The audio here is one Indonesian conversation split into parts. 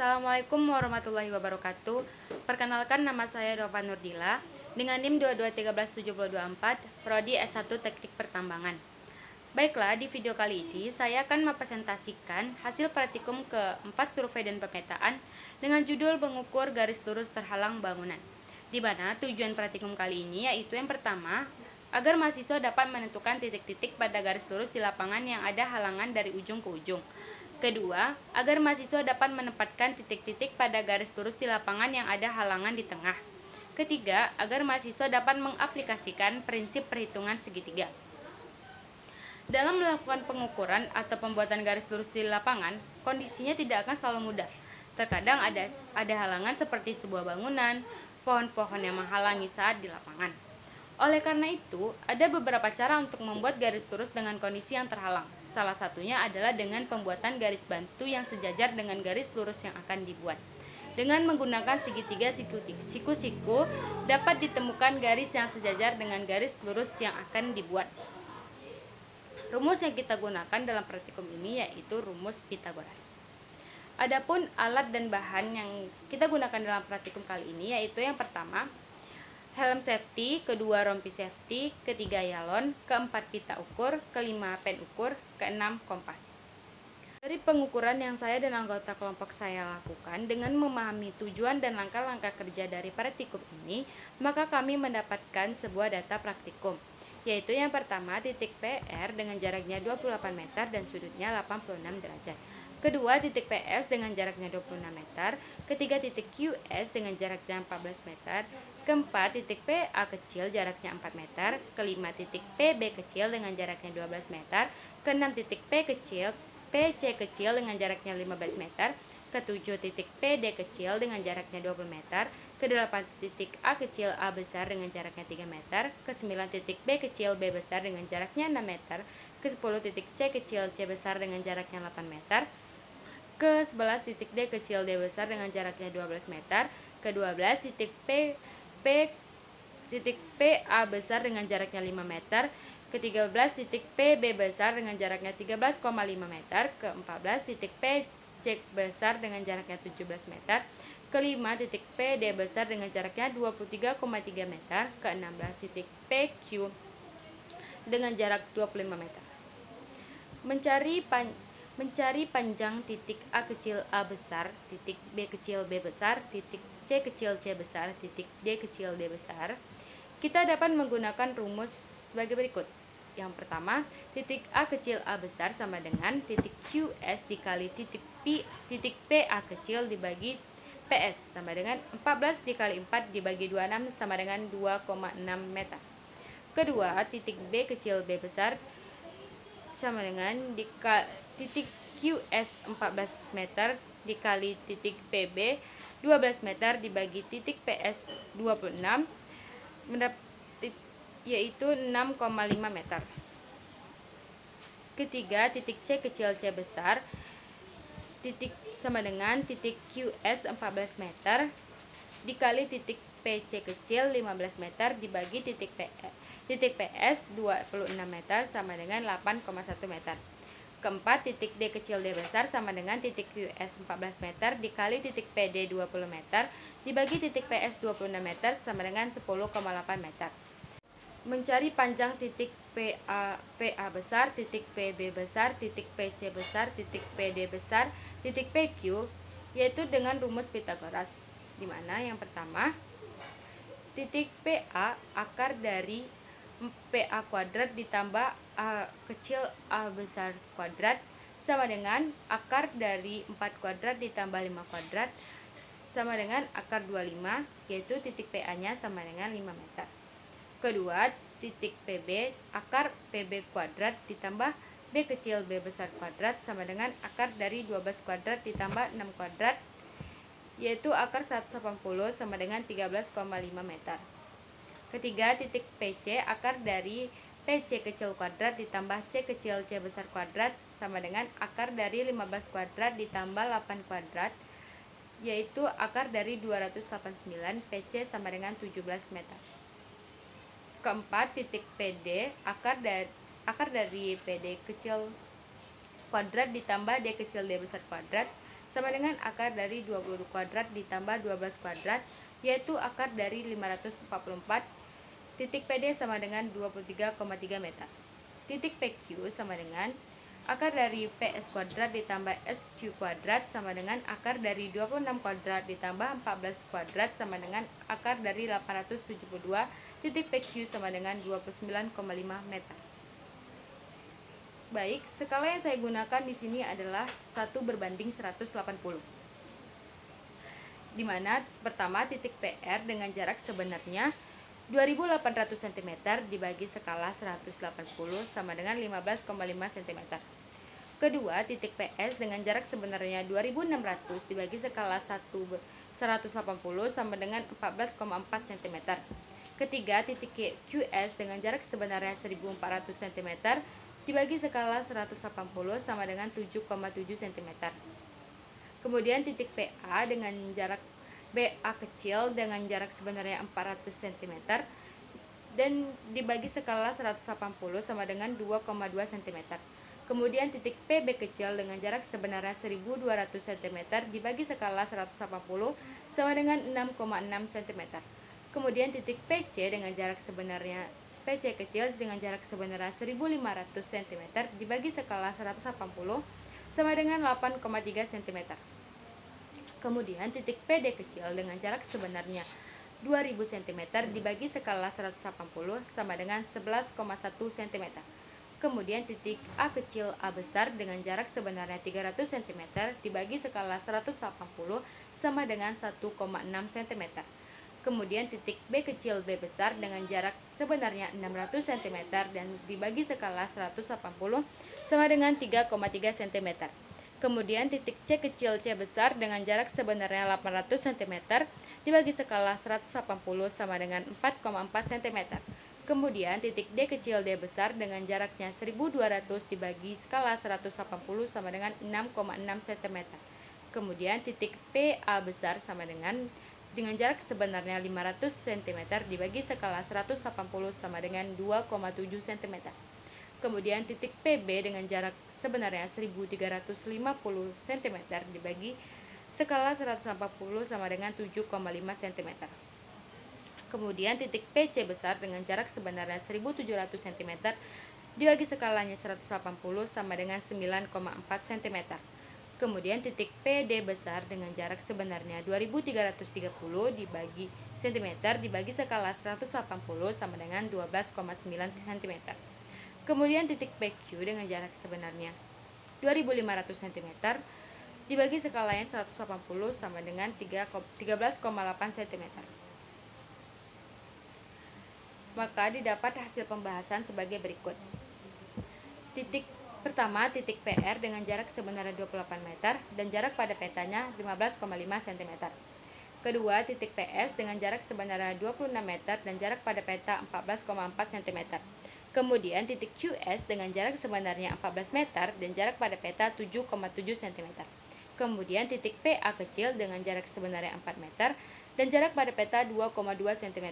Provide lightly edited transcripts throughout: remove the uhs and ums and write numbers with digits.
Assalamualaikum warahmatullahi wabarakatuh. Perkenalkan, nama saya Dova Nurdila dengan NIM 22137024, Prodi S1 Teknik Pertambangan. Baiklah, di video kali ini saya akan mempresentasikan hasil praktikum keempat survei dan pemetaan dengan judul mengukur garis lurus terhalang bangunan. Di mana tujuan praktikum kali ini yaitu yang pertama, agar mahasiswa dapat menentukan titik-titik pada garis lurus di lapangan yang ada halangan dari ujung ke ujung. Kedua, agar mahasiswa dapat menempatkan titik-titik pada garis lurus di lapangan yang ada halangan di tengah. Ketiga, agar mahasiswa dapat mengaplikasikan prinsip perhitungan segitiga. Dalam melakukan pengukuran atau pembuatan garis lurus di lapangan, kondisinya tidak akan selalu mudah. Terkadang ada halangan seperti sebuah bangunan, pohon-pohon yang menghalangi saat di lapangan. Oleh karena itu, ada beberapa cara untuk membuat garis lurus dengan kondisi yang terhalang. Salah satunya adalah dengan pembuatan garis bantu yang sejajar dengan garis lurus yang akan dibuat. Dengan menggunakan segitiga siku-siku, dapat ditemukan garis yang sejajar dengan garis lurus yang akan dibuat. Rumus yang kita gunakan dalam praktikum ini yaitu rumus Pythagoras. Adapun alat dan bahan yang kita gunakan dalam praktikum kali ini yaitu yang pertama, helm safety, kedua rompi safety, ketiga yalon, keempat pita ukur, kelima pen ukur, keenam kompas. Dari pengukuran yang saya dan anggota kelompok saya lakukan dengan memahami tujuan dan langkah-langkah kerja dari praktikum ini, maka kami mendapatkan sebuah data praktikum, yaitu yang pertama titik PR dengan jaraknya 28 meter dan sudutnya 86 derajat. Kedua, titik PS dengan jaraknya 26 meter. Ketiga, titik QS dengan jaraknya 14 meter. Keempat, titik PA kecil jaraknya 4 meter. Kelima, titik PB kecil dengan jaraknya 12 meter. Keenam, titik PC kecil dengan jaraknya 15 meter. Ketujuh, titik PD kecil dengan jaraknya 20 meter. Kedelapan, titik A kecil A besar dengan jaraknya 3 meter. Kesembilan, titik B kecil B besar dengan jaraknya 6 meter. Kesepuluh, titik C kecil C besar dengan jaraknya 8 meter. Ke-11, titik D kecil D besar dengan jaraknya 12 meter. Ke-12, titik titik PA besar dengan jaraknya 5 meter. Ke-13, titik PB besar dengan jaraknya 13,5 meter. Ke-14, titik PC besar dengan jaraknya 17 meter. Kelima, titik PD besar dengan jaraknya 23,3 meter. Ke-16, titik PQ dengan jarak 25 meter. Mencari panjang titik A kecil A besar, titik B kecil B besar, titik C kecil C besar, titik D kecil D besar. Kita dapat menggunakan rumus sebagai berikut. Yang pertama, titik A kecil A besar sama dengan titik QS dikali titik PA kecil dibagi PS sama dengan 14 dikali 4 dibagi 26 sama dengan 2,6 meter. Kedua, titik B kecil B besar sama dengan titik QS 14 meter dikali titik PB 12 meter dibagi titik PS 26 yaitu 6,5 meter. Ketiga, titik C kecil C besar sama dengan titik QS 14 meter dikali titik PC kecil 15 meter dibagi titik PS 26 meter sama dengan 8,1 meter. Keempat, titik D kecil D besar sama dengan titik QS 14 meter dikali titik PD 20 meter dibagi titik PS 26 meter sama dengan 10,8 meter. Mencari panjang titik PA besar, titik PB besar, titik PC besar, titik PD besar, titik PQ yaitu dengan rumus Pythagoras, di mana yang pertama titik PA akar dari PA kuadrat ditambah A kecil A besar kuadrat sama dengan akar dari 4 kuadrat ditambah 5 kuadrat sama dengan akar 25, yaitu titik PA nya sama dengan 5 meter. Kedua, titik PB akar PB kuadrat ditambah B kecil B besar kuadrat sama dengan akar dari 12 kuadrat ditambah 6 kuadrat, yaitu akar 180 sama dengan 13,5 meter. Ketiga, titik PC akar dari PC kecil kuadrat ditambah C kecil C besar kuadrat sama dengan akar dari 15 kuadrat ditambah 8 kuadrat, yaitu akar dari 289 PC sama dengan 17 meter. Keempat, titik PD akar dari PD kecil kuadrat ditambah D kecil D besar kuadrat sama dengan akar dari 20 kuadrat ditambah 12 kuadrat, yaitu akar dari 544. Titik PD sama dengan 23,3 meter. Titik PQ sama dengan akar dari PS kuadrat ditambah SQ kuadrat sama dengan akar dari 26 kuadrat ditambah 14 kuadrat sama dengan akar dari 872. Titik PQ sama dengan 29,5 meter. Baik, skala yang saya gunakan di sini adalah 1:180. Di mana pertama titik PR dengan jarak sebenarnya 2800 cm dibagi skala 180 sama dengan 15,5 cm. Kedua, titik PS dengan jarak sebenarnya 2600 dibagi skala 180 sama dengan 14,4 cm. Ketiga, titik QS dengan jarak sebenarnya 1400 cm dibagi skala 180 sama dengan 7,7 cm. Kemudian titik PA dengan jarak BA kecil dengan jarak sebenarnya 400 cm dan dibagi skala 180 sama dengan 2,2 cm. Kemudian titik PB kecil dengan jarak sebenarnya 1200 cm dibagi skala 180 sama dengan 6,6 cm. Kemudian titik PC dengan jarak sebenarnya PC kecil dengan jarak sebenarnya 1500 cm dibagi skala 180 sama dengan 8,3 cm. Kemudian titik PD kecil dengan jarak sebenarnya 2000 cm dibagi skala 180 sama dengan 11,1 cm. Kemudian titik A kecil A besar dengan jarak sebenarnya 300 cm dibagi skala 180 sama dengan 1,6 cm. Kemudian titik B kecil B besar dengan jarak sebenarnya 600 cm dan dibagi skala 180 sama dengan 3,3 cm. Kemudian titik C kecil C besar dengan jarak sebenarnya 800 cm dibagi skala 180 sama dengan 4,4 cm. Kemudian titik D kecil D besar dengan jaraknya 1200 dibagi skala 180 sama dengan 6,6 cm. Kemudian titik PA besar sama dengan jarak sebenarnya 500 cm dibagi skala 180 sama dengan 2,7 cm. Kemudian titik PB dengan jarak sebenarnya 1350 cm dibagi skala 180 sama dengan 7,5 cm. Kemudian titik PC besar dengan jarak sebenarnya 1700 cm dibagi skalanya 180 sama dengan 9,4 cm. Kemudian titik PD besar dengan jarak sebenarnya 2330 dibagi cm dibagi skala 180 sama dengan 12,9 cm. Kemudian titik PQ dengan jarak sebenarnya 2500 cm dibagi skalanya 180 sama dengan 13,8 cm. Maka didapat hasil pembahasan sebagai berikut. Pertama, titik PR dengan jarak sebenarnya 28 meter dan jarak pada petanya 15,5 cm. Kedua, titik PS dengan jarak sebenarnya 26 meter dan jarak pada peta 14,4 cm. Kemudian titik QS dengan jarak sebenarnya 14 meter dan jarak pada peta 7,7 cm. Kemudian titik PA kecil dengan jarak sebenarnya 4 meter dan jarak pada peta 2,2 cm.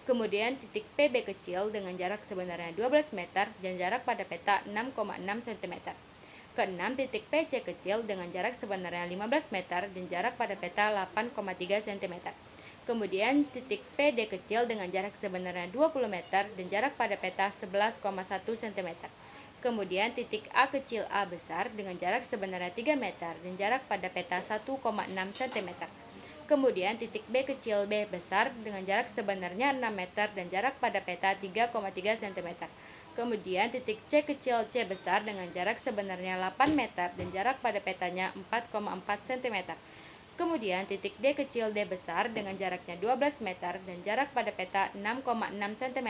Kemudian titik PB kecil dengan jarak sebenarnya 12 meter dan jarak pada peta 6,6 cm. Keenam, titik PC kecil dengan jarak sebenarnya 15 meter dan jarak pada peta 8,3 cm. Kemudian titik PD kecil dengan jarak sebenarnya 20 meter dan jarak pada peta 11,1 cm. Kemudian titik A kecil A besar dengan jarak sebenarnya 3 meter dan jarak pada peta 1,6 cm. Kemudian titik B kecil B besar dengan jarak sebenarnya 6 meter dan jarak pada peta 3,3 cm. Kemudian titik C kecil C besar dengan jarak sebenarnya 8 meter dan jarak pada petanya 4,4 cm. Kemudian titik D kecil D besar dengan jaraknya 12 meter dan jarak pada peta 6,6 cm.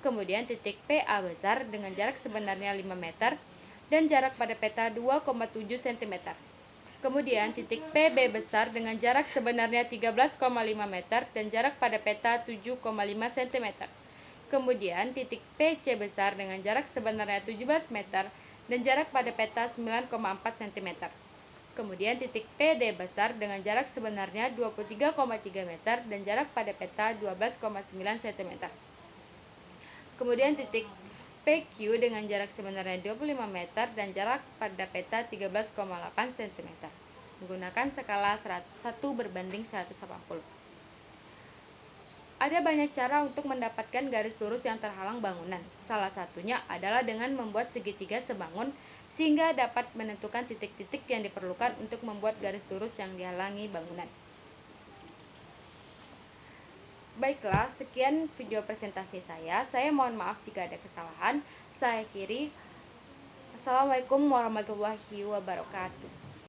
Kemudian titik PA besar dengan jarak sebenarnya 5 meter dan jarak pada peta 2,7 cm. Kemudian titik PB besar dengan jarak sebenarnya 13,5 meter dan jarak pada peta 7,5 cm. Kemudian titik PC besar dengan jarak sebenarnya 17 meter dan jarak pada peta 9,4 cm. Kemudian titik PD besar dengan jarak sebenarnya 23,3 meter dan jarak pada peta 12,9 cm. Kemudian titik PQ dengan jarak sebenarnya 25 meter dan jarak pada peta 13,8 cm. menggunakan skala 1/180. Ada banyak cara untuk mendapatkan garis lurus yang terhalang bangunan. Salah satunya adalah dengan membuat segitiga sebangun sehingga dapat menentukan titik-titik yang diperlukan untuk membuat garis lurus yang dihalangi bangunan. Baiklah, sekian video presentasi saya. Saya mohon maaf jika ada kesalahan. Saya akhiri. Assalamualaikum warahmatullahi wabarakatuh.